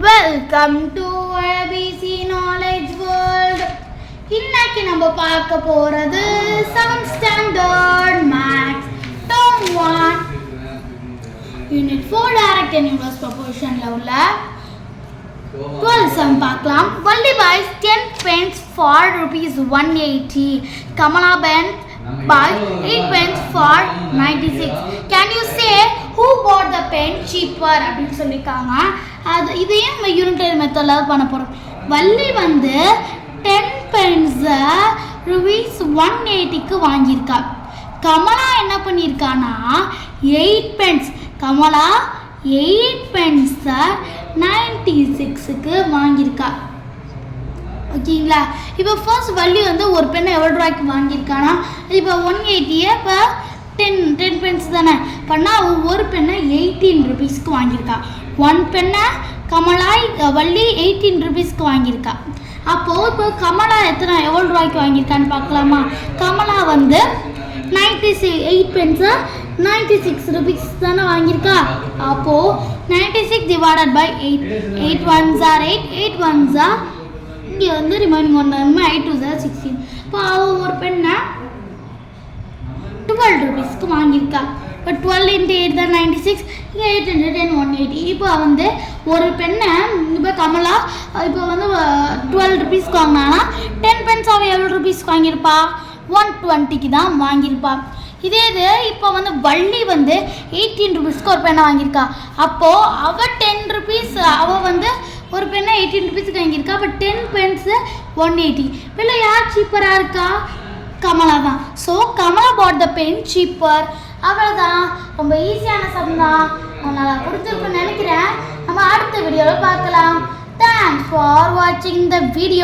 Welcome to ABC Knowledge World. இன்னைக்கு நம்ம பார்க்க போறது 7th standard maths term 1 unit 4 direct and inverse proportion ல உள்ள 12 sum பார்க்கலாம். Valli buys 10 pens for rupees 180. Kamala buys 8 pens for 96. Can you say who bought the pen cheaper அப்படினு சொல்லிருக்காங்க. அது இதையே நம்ம யூனிட்டரி மெத்தட்ல பண்ண போறோம். வள்ளி வந்து 10 pens rupees 180 க்கு வாங்கியிருக்கா. கமலா என்ன பண்ணிருக்கானா 8 pens கமலா 8 pens 96 க்கு வாங்கியிருக்கா. ஓகேங்களா? இப்போ ஃபர்ஸ்ட் வேல்யூ வந்து ஒரு பென் எவ்வளோ ரூபாய்க்கு வாங்கியிருக்கானா இப்போ 180 இப்போ 10 pens தானே பண்ணால் ஒரு பெண்ணை 18 rupeesக்கு வாங்கியிருக்கா. ஒன் பெண்ணை கமலா வள்ளி 18 rupeesக்கு வாங்கியிருக்கா. அப்போது இப்போ கமலா எவ்வளோ ரூபாய்க்கு வாங்கியிருக்கான்னு பார்க்கலாமா. கமலா வந்து 8 pens 96 rupees தானே வாங்கியிருக்கா. அப்போது 96 divided by 8 1s are 8 1s are இங்கே வந்து ரிமைனிங் 1 8 2s are 16. இப்போ அவள் ஒரு பெண்ணை 12 rupeesக்கு வாங்கியிருக்கா. இப்போ 12 into 8 தான் 96 இங்கே 8 into 10 180. இப்போ வந்து ஒரு பெண்ணை இப்போ கமலா இப்போ வந்து 12 rupeesக்கு வாங்கினானா 10 pens அவள் எவ்வளோ rupeesக்கு வாங்கியிருப்பா 120க்கு தான் வாங்கியிருப்பா. இதே இது இப்போ வந்து வள்ளி வந்து 18 rupeesக்கு ஒரு பெண்ணை வாங்கியிருக்கா. அப்போது அவள் 10 rupees அவள் வந்து ஒரு பெண்ணை 18 rupeesக்கு வாங்கியிருக்கா. அப்போ 10 pens 180. இப்போ யார் சீப்பராக இருக்கா கமலா தான். So Kamala bought the pen cheaper. அவ்வளோதான், ரொம்ப ஈஸியான சம் தான். நல்லா பிடிச்சிருக்குன்னு நினைக்கிறேன். நம்ம அடுத்த வீடியோவில் பார்க்கலாம். தேங்க்ஸ் ஃபார் வாட்சிங் த வீடியோ.